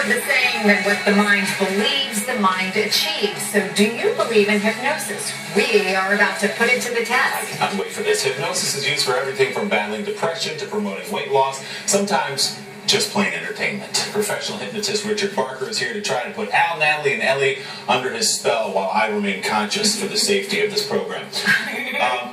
heard the saying that what the mind believes, the mind achieves. So do you believe in hypnosis? We are about to put it to the test. Can't wait for this. Hypnosis is used for everything from battling depression to promoting weight loss, sometimes just plain entertainment. Professional hypnotist Richard Barker is here to try to put Al, Natalie, and Ellie under his spell while I remain conscious for the safety of this program.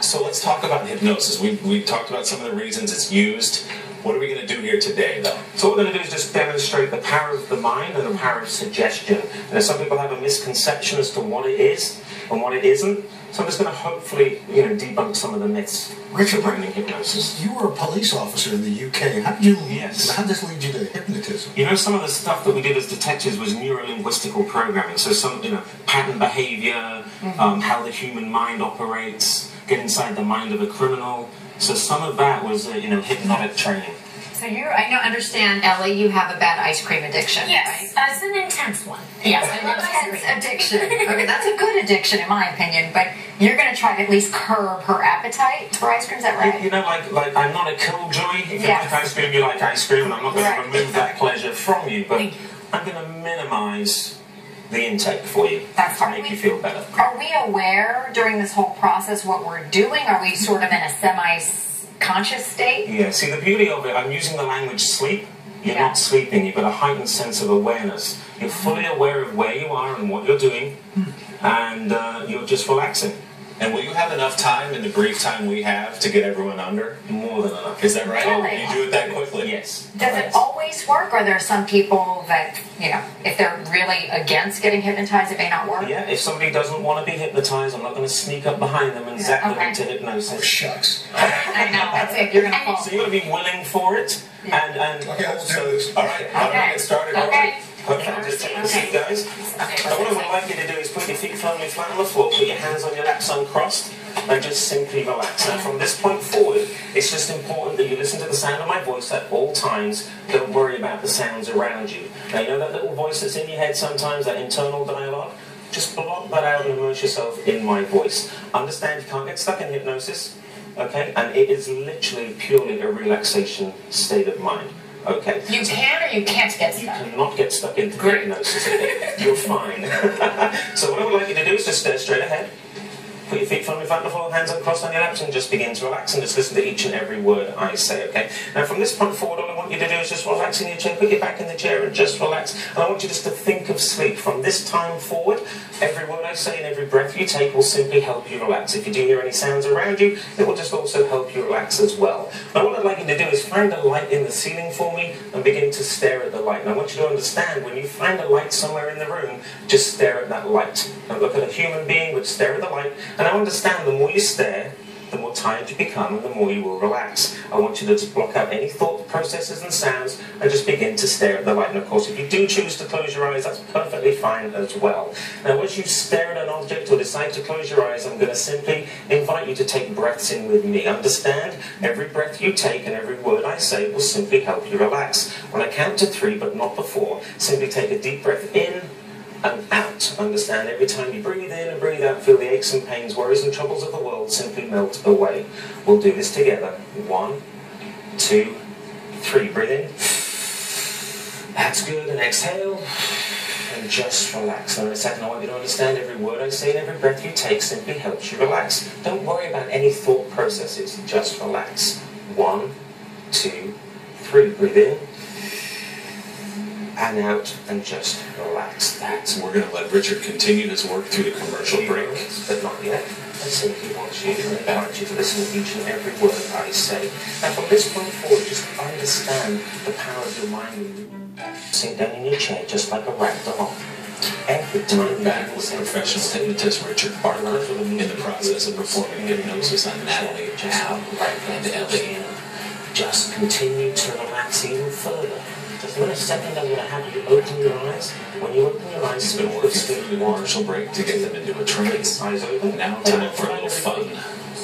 So let's talk about hypnosis. We talked about some of the reasons it's used. What are we going to do here today, though? So what we're going to do is just demonstrate the power of the mind and the power of suggestion. And some people have a misconception as to what it is and what it isn't. So I'm just going to hopefully, debunk some of the myths Richard, surrounding hypnosis. you were a police officer in the UK. How did Yes. How did this lead you to hypnotism? Some of the stuff that we did as detectives was neuro-linguistical programming. So some, pattern behavior, how the human mind operates, get inside the mind of a criminal. So some of that was, hypnotic training. So I understand, Ellie, you have a bad ice cream addiction, Yes, right? it's an intense one. Yes, I love intense addiction. Okay, that's a good addiction in my opinion, but you're going to try to at least curb her appetite for ice cream, is that right? Like I'm not a killjoy. If you Yes. like ice cream, you like ice cream, and I'm not going Right. to remove that pleasure from you, but Thank you. I'm going to minimize the intake for you That's to right. make you feel better. Are we aware during this whole process what we're doing? Are we sort of in a semi-conscious state? Yeah, see, the beauty of it, I'm using the language sleep. You're Yeah. not sleeping, you've got a heightened sense of awareness. You're fully aware of where you are and what you're doing, and you're just relaxing. And will you have enough time in the brief time we have to get everyone under? More than enough. Is that right? Really? You do it that quickly? Yes. Does it always work? Are there some people that, if they're really against getting hypnotized, it may not work? Yeah, if somebody doesn't want to be hypnotized, I'm not going to sneak up behind them and zap them Okay. into hypnosis. Oh, shucks. I know, that's it. You're going to fall. So you've got to be willing for it, and Okay, let's do also... this. All right, how do we get started? Okay. Perfect, just take a seat, guys. Now what I would like you to do is put your feet firmly flat on the floor, put your hands on your laps uncrossed, and just simply relax. Now from this point forward, it's just important that you listen to the sound of my voice at all times. Don't worry about the sounds around you. Now you know that little voice that's in your head sometimes, that internal dialogue? Just block that out and immerse yourself in my voice. Understand you can't get stuck in hypnosis, okay? And it is literally purely a relaxation state of mind. Okay. You can or you can't get You stuck. cannot get stuck into Great. hypnosis. You're fine. So what I would like you to do is just stare straight ahead. Put your feet firmly flat on the floor, hands uncrossed on your laps, and just begin to relax and just listen to each and every word I say, okay? Now from this point forward, all I want you to do is just relax in your chair, put your back in the chair and just relax. And I want you just to think of sleep. From this time forward, every word I say and every breath you take will simply help you relax. If you do hear any sounds around you, it will just also help you relax as well. Now what I'd like you to do is find a light in the ceiling for me and begin to stare at the light. And I want you to understand, when you find a light somewhere in the room, just stare at that light. Don't look at a human being, but stare at the light. And I understand the more you stare, the more tired you become and the more you will relax. I want you to just block out any thought processes and sounds and just begin to stare at the light. And of course, if you do choose to close your eyes, that's perfectly fine as well. Now, as you stare at an object or decide to close your eyes, I'm going to simply invite you to take breaths in with me. Understand, every breath you take and every word I say will simply help you relax. When I count to 3, but not before, simply take a deep breath in and out. Understand, every time you breathe in and breathe out, feel the aches and pains, worries and troubles of the world simply melt away. We'll do this together. 1, 2, 3. Breathe in. That's good. And exhale. And just relax. Now in a second, I want you to understand every word I say and every breath you take simply helps you relax. Don't worry about any thought processes. Just relax. 1, 2, 3. Breathe in. And out, and just relax. That's We're going to let Richard continue his work through the commercial break. but not yet. I simply want you to invite you to listen to each and every word I say. And from this point forward, just understand the power of your mind. Sink down in your chair just like a rag doll. Every time We're back with professional hypnotist Richard Barker in the process of performing hypnosis on Natalie, Al, and Ellie. Just continue to relax even further. Just in a second, I'm going to have you open your eyes. When you open your eyes, He's been working through the commercial break to get them into a trance. Eyes open. Now time for a little fun.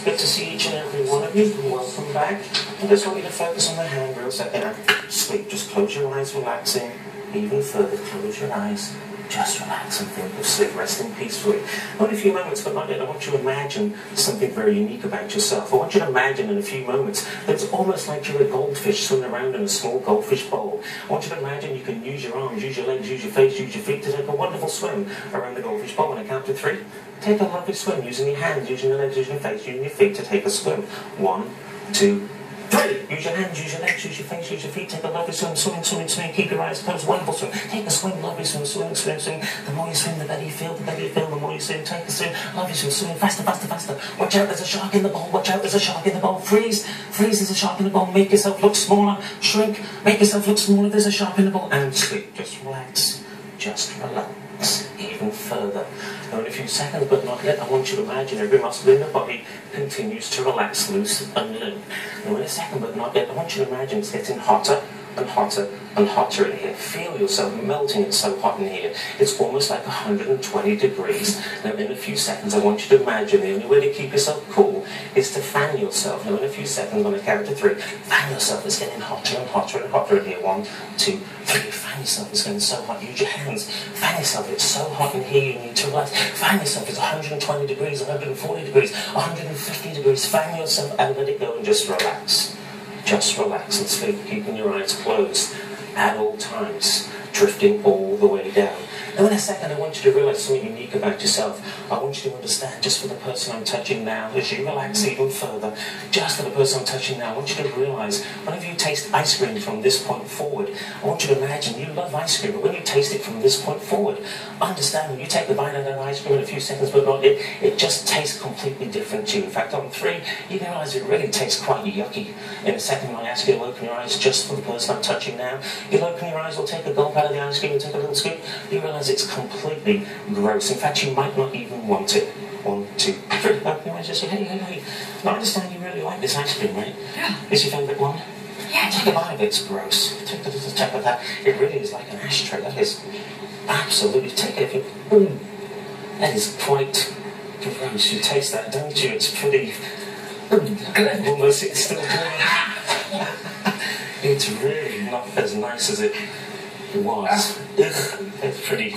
Good to see each and every one of you. Welcome back. I just want you to focus on the hand real second. Sleep. Just close your eyes, relaxing. Even further, close your eyes. Just relax and think of sleep, resting peacefully. Only a few moments, but not yet. I want you to imagine something very unique about yourself. I want you to imagine in a few moments that it's almost like you're a goldfish swimming around in a small goldfish bowl. I want you to imagine you can use your arms, use use your legs, use your face, use your feet to take a wonderful swim around the goldfish bowl. When I count to 3, take a lovely swim using your hands, using your legs, using your face, using your feet to take a swim. 1, 2, 3. Use your hands, use your legs, use your face, use your feet. Take a lovely swim, swimming, swimming, swimming. Keep your eyes closed. Wonderful swim. Take a swim, lovely swim, swimming, swimming, swimming. The more you swim, the better you feel. The better you feel, the more you swim. Take a swim, lovely swim, swimming faster, faster, faster. Watch out, there's a shark in the bowl. Watch out, there's a shark in the bowl. Freeze, freeze, there's a shark in the bowl. Make yourself look smaller. Shrink, make yourself look smaller. There's a shark in the bowl. And sleep. Just relax. Just relax. Even further. Now in a few seconds, but not yet, I want you to imagine every muscle in the body continues to relax, loose and limp. Now in a second, but not yet, I want you to imagine it's getting hotter and hotter and hotter in here. Feel yourself melting. It's so hot in here. It's almost like 120 degrees. Now in a few seconds, I want you to imagine the only way to keep yourself cool is to fan yourself. Now in a few seconds, when I count to 3, fan yourself. It's getting hotter and hotter and hotter in here. 1, 2, 3. Fan yourself. It's getting so hot. Use your hands. Fan yourself. It's so hot in here. You need to relax. Fan yourself. It's 120 degrees, 140 degrees, 150 degrees. Fan yourself and let it go and just relax. Just relax and sleep, keeping your eyes closed at all times, drifting all the way down. Now in a second, I want you to realize something unique about yourself. I want you to understand, just for the person I'm touching now, as you relax even further, just for the person I'm touching now, I want you to realize, whenever you taste ice cream from this point forward, I want you to imagine you love ice cream, but when you taste it from this point forward, understand when you take the bite out of that ice cream in a few seconds, but not it just tastes completely different to you. In fact, on 3, you can realize it really tastes quite yucky. In a second, when I ask you to open your eyes, just for the person I'm touching now, you'll open your eyes, or take a gulp out of the ice cream and take a little scoop, you realize it's completely gross. In fact, you might not even want it. 1, 2, 3. Open your eyes, just say, hey. I understand you really like this ice cream, right? Yeah. Is your favourite one? Yeah. Take a bite of it, it's gross. Take a little tap of that. It really is like an ashtray. That is absolutely, take it if you, ooh, that is quite gross. You taste that, don't you? It's pretty good. Almost, it's still good. It's really not as nice as it was. It's pretty.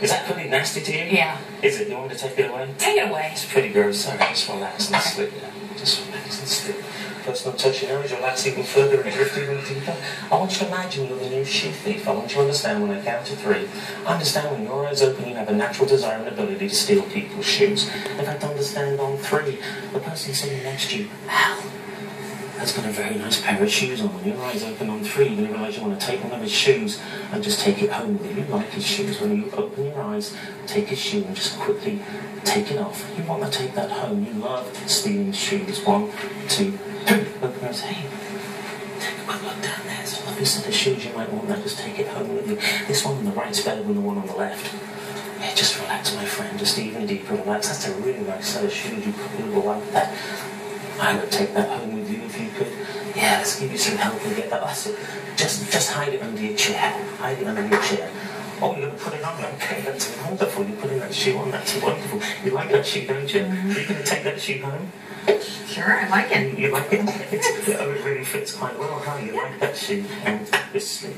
Is that pretty nasty to you? Yeah. Is it? You want me to take it away? Take it away. It's pretty gross. Sorry, just relax and sleep. Just relax and sleep. Personal touch your nose, relax even further and drift even deeper. I want you to imagine you're the new shoe thief. I want you to understand when I count to 3. Understand when your eyes open, you have a natural desire and ability to steal people's shoes. In fact, understand on 3, the person sitting next to you, Al, has got a very nice pair of shoes on. When your eyes open on 3, you're going to realise you want to take one of his shoes and just take it home with you. You like his shoes. When you open your eyes, take his shoe and just quickly take it off. You want to take that home. You love stealing shoes. 1, 2, 3. Open your eyes. Hey, take a quick look down there. There's a lovely set of shoes. You might want that. Just take it home with you. This one on the right's better than the one on the left. Yeah, just relax, my friend. Just even deeper relax. That's a really nice set of shoes. You probably will like that. I would take that home with you if you could. Yeah, let's give you some help and get that. That's it. Just hide it under your chair. Hide it under your chair. Oh, you're going to put it on? Okay, that's wonderful. You're putting that shoe on. That's wonderful. You like that shoe, don't you? Mm-hmm. Are you going to take that shoe home? Sure, I like it. You like it? It really fits quite well, huh? You like that shoe. And just sleep.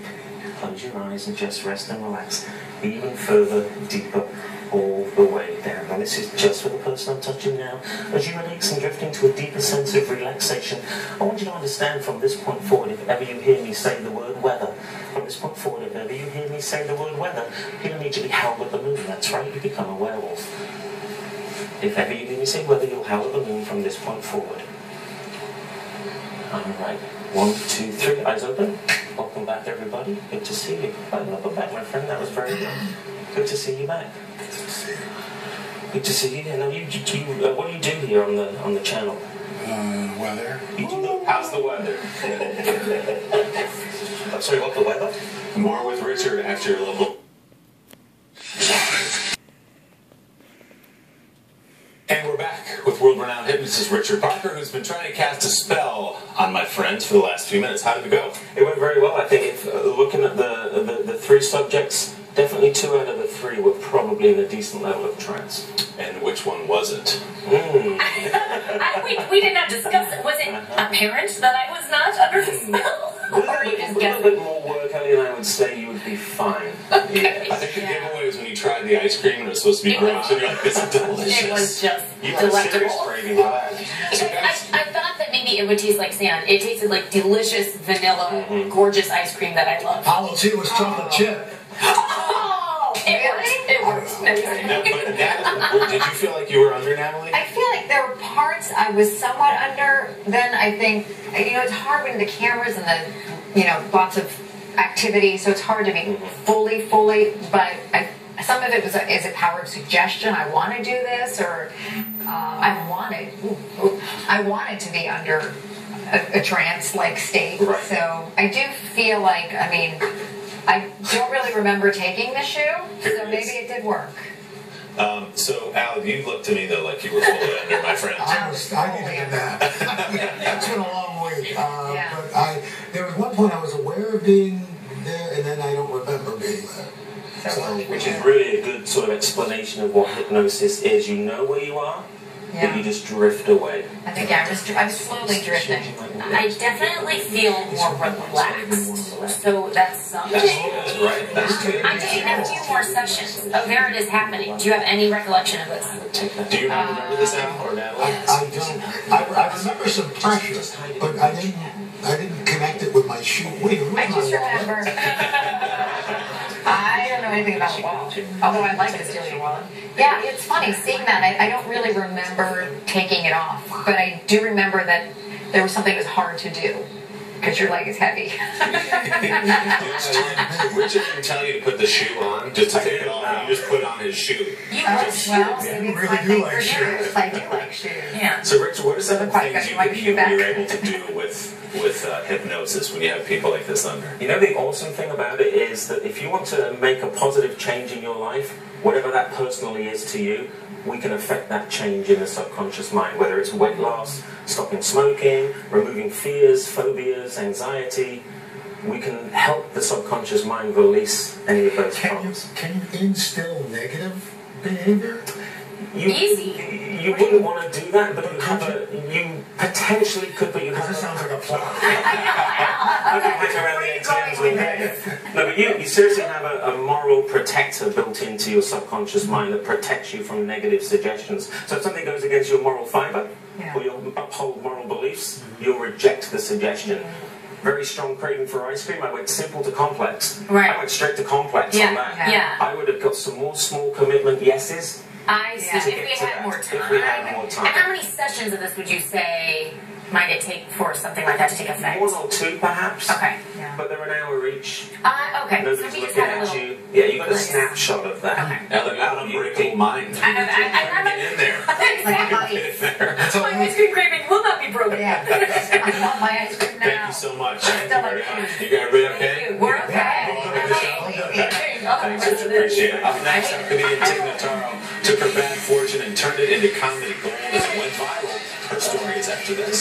Close your eyes and just rest and relax. Even further, deeper, all the way down. And this is just for the person I'm touching now. As you relax and drift into a deeper sense of relaxation, I want you to understand from this point forward, if ever you hear me say the word weather, from this point forward, if ever you hear me say the word weather, you'll immediately howl at the moon. That's right, you become a werewolf. If ever you hear me say weather, you'll howl at the moon from this point forward. Alright, 1, 2, 3, eyes open. Welcome back, everybody. Good to see you. Welcome back, my friend. That was very good. Good to see you back. Good to see you. Now, what do you do here on the channel? Weather. How's the weather? I'm sorry, what, the weather? More with Richard after a little. And we're back with world-renowned hypnotist Richard Parker, who's been trying to cast a spell on my friends for the last few minutes. How did it go? It went very well, I think. If looking at the 3 subjects, definitely 2 out of the 3 were probably in a decent level of trance. And which one wasn't? We did not discuss it. Was it apparent that I was not under the spell? Or are you just a little bit more work, Ellie, and I would say you would be fine. Yeah. I think the giveaway was when you tried the ice cream and it was supposed to be gross, and you're like, this is delicious. It was just You had a serious delectable. craving for that. So guys, I thought that maybe it would taste like sand. It tasted like delicious vanilla, gorgeous ice cream that I love. Apollo 2 was chocolate chip. But Natalie, did you feel like you were under Natalie? I feel like there were parts I was somewhat under. Then I think, it's hard when the cameras and the, lots of activity, so it's hard to be fully, but some of it is a power of suggestion. I want to do this, or I wanted to be under a trance-like state. Right. So I do feel like, I don't really remember taking the shoe, so maybe it did work. So, Al, you looked to me, though, like you were fully under, my friend. I needed that. That's been a long week. But there was one point I was aware of being there, and then I don't remember being there. Which is really a good sort of explanation of what hypnosis is. You know where you are, but you just drift away. I think, I'm slowly drifting. I definitely feel more relaxed. So that's something. That's right. That's true. I'm taking a few more sessions. Oh, there it is happening. Do you have any recollection of this? Do you remember this, Al, or Natalie? I don't. I remember some pressure, but I didn't connect it with my shoe. I just remember. I don't know anything about the wallet, although I'd like to steal your wallet. Yeah, it's funny seeing that. I don't really remember taking it off, but I do remember that there was something that was hard to do because your leg is heavy. Richard didn't tell you to put the shoe on, just to take it off. You just put on his shoe. Well, maybe it's my thing for shoes. I do like shoes. Yeah. So, Richard, what are some of the things you're able to do with hypnosis when you have people like this under? The awesome thing about it is that if you want to make a positive change in your life, whatever that personally is to you, we can affect that change in the subconscious mind, whether it's weight loss, stopping smoking, removing fears, phobias, anxiety. We can help the subconscious mind release any of those problems. Can you instill negative behavior? Easy. You wouldn't want to do that, but you potentially could, but you have This sounds like a plot. No, but you seriously have a moral protector built into your subconscious mind that protects you from negative suggestions. So if something goes against your moral fiber, or you'll uphold moral beliefs, you'll reject the suggestion. Very strong craving for ice cream, I went simple to complex. Right. I went straight to complex on that. Yeah. I would have got some more small commitment yeses. I see. To If get we to had that. more time. If we had more time. And how many sessions of this would you say might it take for something like that to take effect? 1 or 2 perhaps. Okay. But they're an hour each. Okay. Nobody's So we just looking had a at little. you. Yeah, you got a Nice. snapshot of that. Okay. Al, you have an unbreakable mind. I Get in there. Exactly. My ice cream craving will not be broken. Yeah. I want my ice cream now. Thank you so much. Still like shoes. You guys everybody okay? We're okay. Thanks, I appreciate it. Up next, comedian Tig Notaro took her bad fortune and turned it into comedy gold as it went viral. Her story is after this.